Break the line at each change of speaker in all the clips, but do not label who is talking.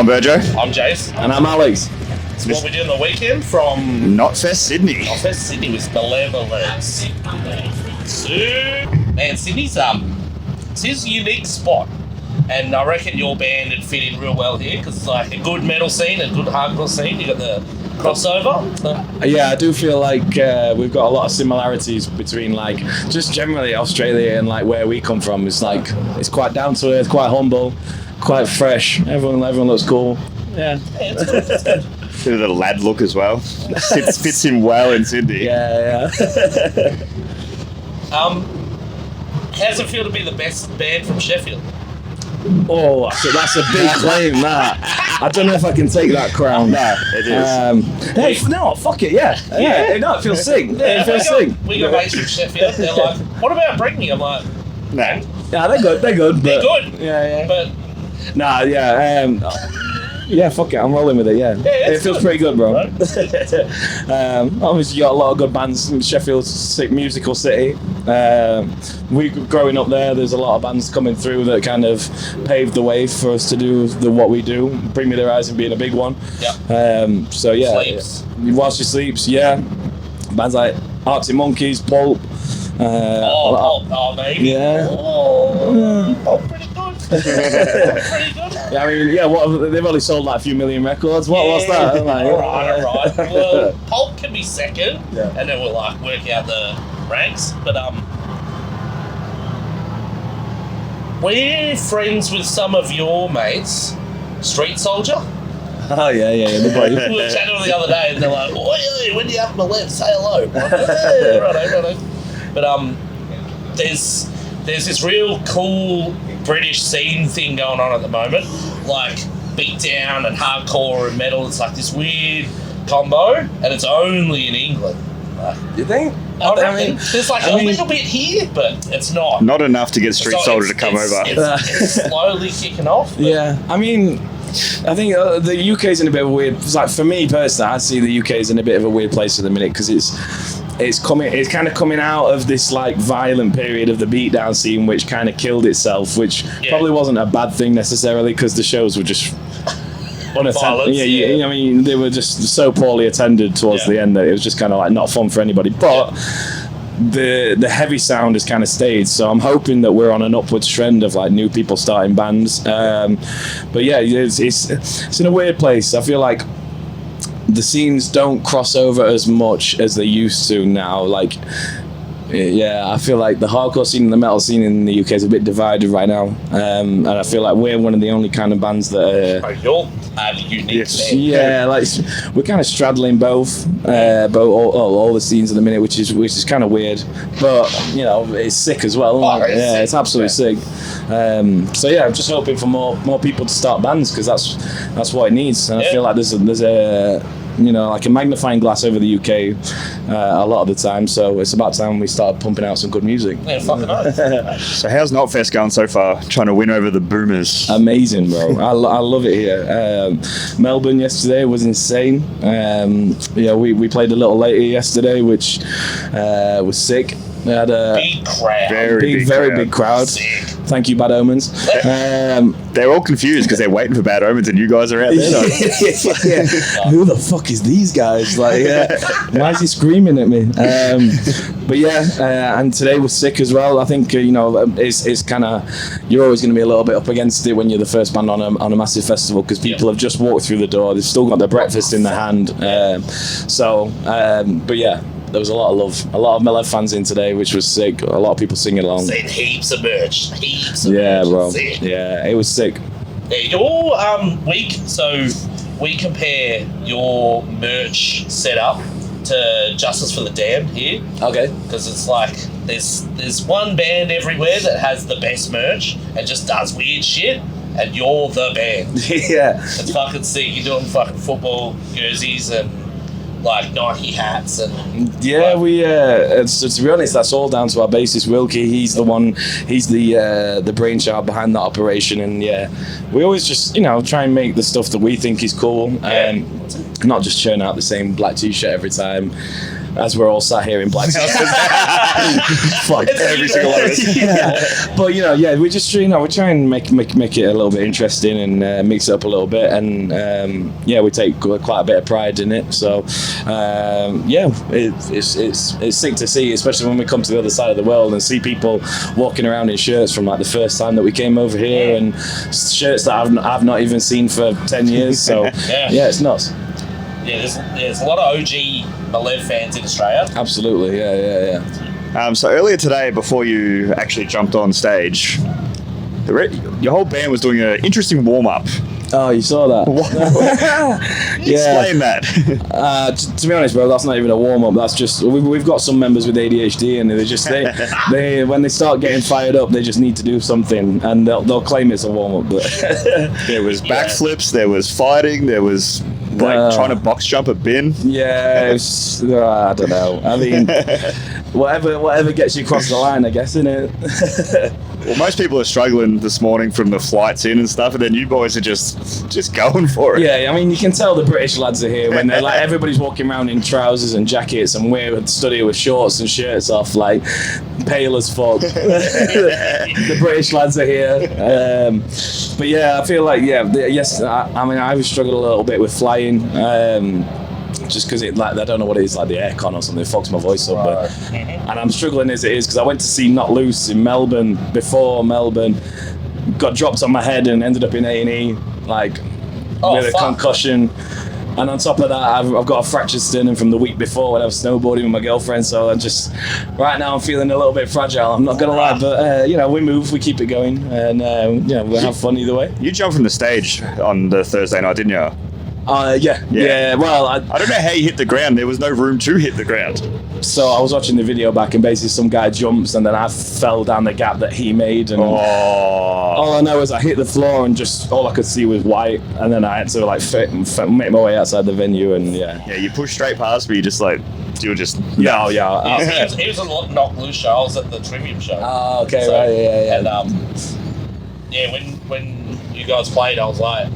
I'm Burjo.
I'm Jace.
And I'm Alex.
It's what we did on the weekend from
Knotfest Sydney.
Knotfest Sydney with Malevolence. Man, Sydney's it's a unique spot. And I reckon your band would fit in real well here because it's like a good metal scene and good hardcore scene. You got the crossover. So.
Yeah, I do feel like we've got a lot of similarities between like just generally Australia and like where we come from. It's like it's quite down to earth, quite humble, quite fresh. Everyone looks cool. Yeah,
It's good. It's good.
Bit of the lad look as well. Fits in well in Sydney.
Yeah.
How's it feel to be the best band from Sheffield?
Oh, that's a big claim. That I don't know if I can take that crown.
No, it is.
Hey, no, fuck it. Yeah. No, it feels sick. It feels sick.
We got mates from Sheffield. They're like, "What about Brittany?" I'm like,
Nah.
Yeah, they're good.
"They're good."
Yeah.
But
Nah, yeah. Yeah, fuck it, I'm rolling with it, yeah. It feels pretty good, bro. Obviously, you got a lot of good bands in Sheffield's sick musical city. We growing up there's a lot of bands coming through that kind of paved the way for us to do what we do. Bring Me the Horizon being a big one.
yeah,
So, yeah.
Sleeps.
Whilst She Sleeps, yeah. Bands like Arctic Monkeys, Pulp.
Maybe.
Yeah.
Pretty good. Pretty good.
Yeah, I mean, yeah. They've only sold like a few million records. What's that? Like,
all right. Well, Pulp can be second,
Yeah.
and then we'll like work out the ranks. But we're friends with some of your mates, Street Soldier.
Oh yeah.
We were chatting the other day, and they're like, "Oi, when you up on the left, say hello." I'm like, "Hey, righto. But there's this real cool British scene thing going on at the moment, like beatdown and hardcore and metal. It's like this weird combo, and it's only in England.
You think?
I reckon there's like a little bit here, but it's not.
Not enough to get Street Soldier to come over.
It's slowly kicking off. But
Yeah, I mean, I think the UK's in a bit of a weird. It's like for me personally, I see the UK's in a bit of a weird place at the minute because it's kind of coming out of this like violent period of the beatdown scene, which kind of killed itself, which probably wasn't a bad thing necessarily because the shows were just unattended. I mean, they were just so poorly attended towards the end that it was just kind of like not fun for anybody. But the heavy sound has kind of stayed, so I'm hoping that we're on an upwards trend of like new people starting bands. But yeah, it's in a weird place. I feel like the scenes don't cross over as much as they used to now. Like, yeah, I feel like the hardcore scene and the metal scene in the UK is a bit divided right now. And I feel like we're one of the only kind of bands that
you're a unique band.
Yeah, like we're kind of straddling both all the scenes at the minute, which is kind of weird, but you know it's sick as well. It's absolutely sick. So yeah, I'm just hoping for more people to start bands because that's what it needs. And I feel like there's a like a magnifying glass over the UK a lot of the time. So it's about time we start pumping out some good music.
Yeah, fucking nice.
So how's Knotfest going so far? Trying to win over the boomers.
Amazing, bro. I love it here. Melbourne yesterday was insane. We played a little later yesterday, which was sick. We had a
big crowd.
Very big crowd.
Sick.
Thank you, Bad Omens.
They're all confused because they're waiting for Bad Omens and you guys are out there.
Who the fuck is these guys? Like, why is he screaming at me? But yeah, and today was sick as well. I think it's kind of you're always going to be a little bit up against it when you're the first band on a massive festival because people have just walked through the door. They've still got their breakfast in their hand. But yeah. There was a lot of love, a lot of Malev fans in today, which was sick. A lot of people singing along.
Seen heaps of merch.
Yeah, bro.
Sick.
Yeah, it was sick.
Yeah, your week. So we compare your merch setup to Justice for the Damned here.
Okay.
Because it's like there's one band everywhere that has the best merch and just does weird shit, and you're the band.
Yeah.
It's fucking sick. You're doing fucking football jerseys and like Nike hats and
to be honest, that's all down to our bassist Wilkie. He's the brainchild behind that operation, and we always just try and make the stuff that we think is cool and not just churn out the same black t-shirt every time. as we're all sat here in black suits.
Fuck every single one of us.
Yeah. But we just we try and make it a little bit interesting and mix it up a little bit, and we take quite a bit of pride in it. So it's sick to see, especially when we come to the other side of the world and see people walking around in shirts from like the first time that we came over here, and shirts that I've not even seen for 10 years. So it's nuts.
Yeah, there's a lot of OG Malev fans in Australia.
Absolutely, yeah.
So earlier today, before you actually jumped on stage, your whole band was doing an interesting warm-up.
Oh, you saw that?
Explain that.
To be honest, bro, that's not even a warm-up. That's just we've got some members with ADHD, and they when they start getting fired up, they just need to do something, and they'll claim it's a warm-up. But
there was backflips, there was fighting, there was trying to box jump a bin.
Yeah, I don't know. I mean, whatever gets you across the line, I guess, innit?
Well, most people are struggling this morning from the flights in and stuff, and then you boys are just going for it.
Yeah, I mean, you can tell the British lads are here when they're like, everybody's walking around in trousers and jackets, and we're at the studio with shorts and shirts off, like pale as fuck. The British lads are here. But yeah, I feel like, I was struggling a little bit with flying. Just because I don't know what it is, like the aircon or something, it fogs my voice up. And I'm struggling as it is because I went to see Not Loose in Melbourne before Melbourne, got dropped on my head and ended up in A&E, with a concussion. And on top of that, I've got a fractured sternum from the week before when I was snowboarding with my girlfriend. So right now I'm feeling a little bit fragile. I'm not gonna lie, but we move, we keep it going, and we'll have fun either way.
You jumped from the stage on the Thursday night, didn't you?
Yeah. Well, I
don't know how you hit the ground. There was no room to hit the ground.
So I was watching the video back, and basically some guy jumps, and then I fell down the gap that he made, and all I know is I hit the floor, and just all I could see was white, and then I had to make my way outside the venue, and
yeah, you pushed straight past me. You were just
He was a Knock Loose show. I was at the Trivium show.
Oh, okay, so, right,
yeah. And when you guys played, I was like,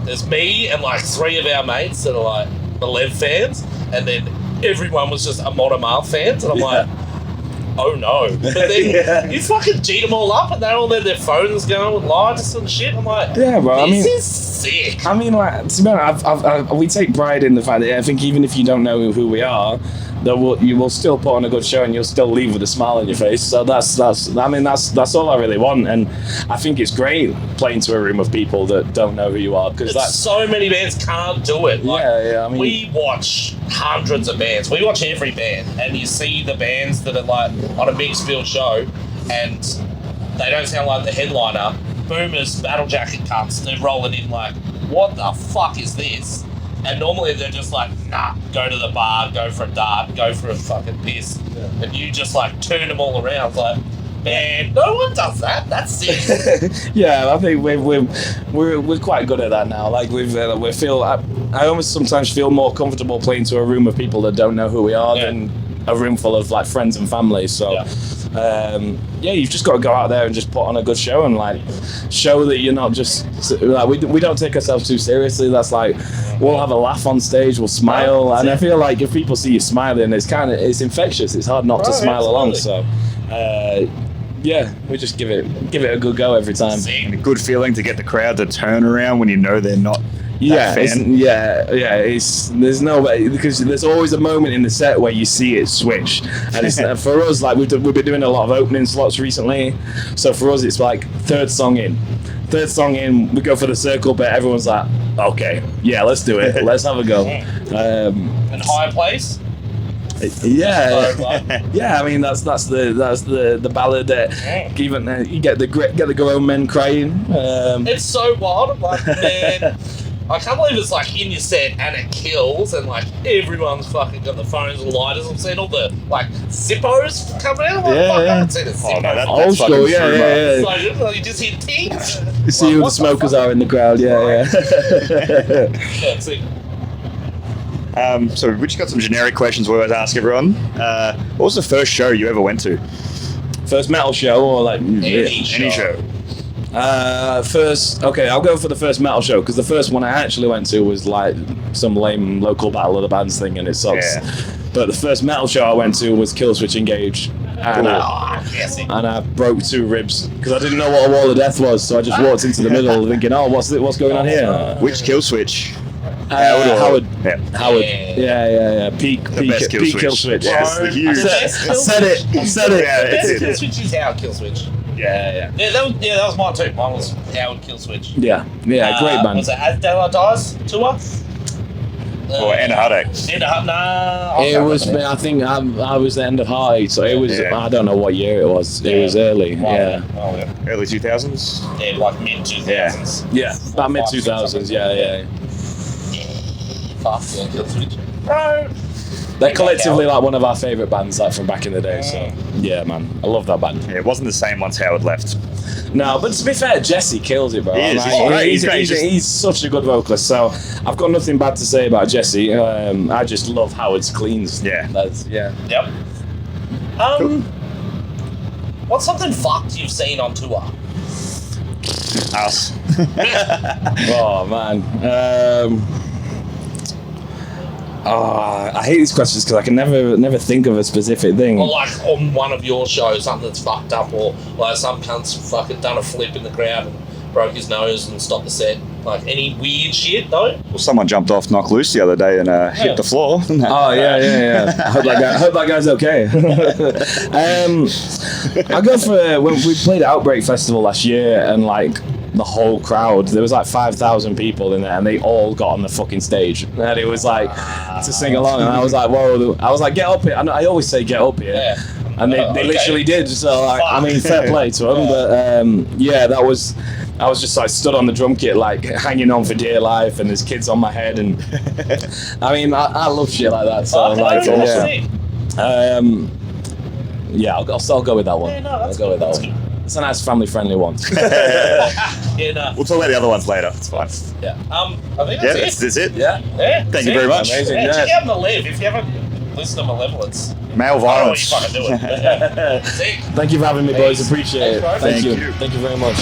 there's me and like 3 of our mates that are like Malev fans, and then everyone was just Amon Amarth fans, and I'm like, oh no. But then you fucking G'd them all up, and they all had their phones going with lights and shit. I'm like,
yeah, bro.
This is sick.
I mean, like, to be honest, we take pride in the fact that I think even if you don't know who we are, you will still put on a good show, and you'll still leave with a smile on your face. So that's all I really want, and I think it's great playing to a room of people that don't know who you are, because
so many bands can't do it.
I mean,
we watch hundreds of bands. We watch every band, and you see the bands that are like on a mixed field show, and they don't sound like the headliner. Boomers, battle jacket cunts, they're rolling in like, what the fuck is this? And normally they're just like, nah, go to the bar, go for a dart, go for a fucking piss. Yeah. And you just like turn them all around. It's like, man, no one does that. That's sick.
Yeah, I think we're quite good at that now. Like I almost sometimes feel more comfortable playing to a room of people that don't know who we are than a room full of like friends and family. So you've just got to go out there and just put on a good show, and like show that you're not just like, we don't take ourselves too seriously. That's like, we'll have a laugh on stage, we'll smile, and I feel like if people see you smiling, it's infectious. It's hard not to smile along. So we just give it a good go every time.
And a good feeling to get the crowd to turn around when you know they're not.
There's no way, because there's always a moment in the set where you see it switch, and it's, for us, like we've been doing a lot of opening slots recently, so for us it's like third song in, we go for the circle bit, everyone's like, okay, yeah, let's do it, let's have a go.
And high place.
I mean that's the ballad that even you get the grown men crying.
It's so wild. I'm like, man, I can't believe it's like in your set and it kills, and like everyone's fucking got the phones and lighters. I'm seeing all the like Zippos coming out. I haven't seen a Zippo.
That's
old school,
yeah.
So you just hear tings.
You see who the smokers are in the crowd,
That's it.
So we just got some generic questions we always ask everyone. What was the first show you ever went to?
First metal show, or like
any
show?
I'll go for the first metal show, because the first one I actually went to was like some lame local Battle of the Bands thing, and it sucks. But the first metal show I went to was Killswitch Engage. And I broke 2 ribs because I didn't know what a wall of death was, so I just walked into the middle thinking, oh, what's going on here?
Which Killswitch?
Howard.
Yeah.
Howard. Yeah. Peak Killswitch.
Yes, the huge.
I said it.
Yeah, it's
Killswitch is Howard Killswitch. Yeah, that was mine too. Mine was Howard Killswitch.
Yeah, great band.
Was it As Daylight Dies tour?
Or End of Heartache.
Nah.
It was. I think I was the End of Heartache, so it was.
Yeah.
I don't know what year it was. It was early. Yeah.
Early 2000s.
Yeah, like mid 2000s.
Yeah. About mid 2000s. Yeah.
Fuck yeah, Killswitch. Bro.
They're collectively like one of our favourite bands, like from back in the day. So yeah, man, I love that band.
Yeah, it wasn't the same once Howard left.
No, but to be fair, Jesse kills it, bro.
He is.
Like,
He's great.
he's such a good vocalist. So I've got nothing bad to say about Jesse. I just love Howard's cleans.
Yeah.
Yep. What's something fucked you've seen on tour?
Us.
Oh man. I hate these questions because I can never think of a specific thing.
Or like on one of your shows, something that's fucked up, or like some cunt's fucking done a flip in the crowd and broke his nose and stopped the set. Like any weird shit though?
Well, someone jumped off Knock Loose the other day and hit the floor.
Oh yeah. I hope that guy's okay. I go for when we played Outbreak Festival last year, and like the whole crowd, there was like 5,000 people in there, and they all got on the fucking stage, and it was like to sing along, and I was like, whoa! I was like, get up here! I always say get up here, and they literally did. So like, I mean, fair play to them, but that was. I was just like stood on the drum kit, like hanging on for dear life, and there's kids on my head, and I mean, I love shit like that. So I'll go with that one.
Yeah, no,
I'll go with that one. It's a nice family-friendly one.
We'll talk about the other ones later. It's fine.
Yeah. I think that's it.
That's it.
Yeah.
Thank you very much.
Amazing.
Yeah, check out Malev if you haven't listened to Malevolence.
Malevolence.
I don't know what you fucking doing. Sick.
Thank you for having me, boys. Appreciate it.
Thanks, bro.
Thank you.
Thank you.
Thank you very much.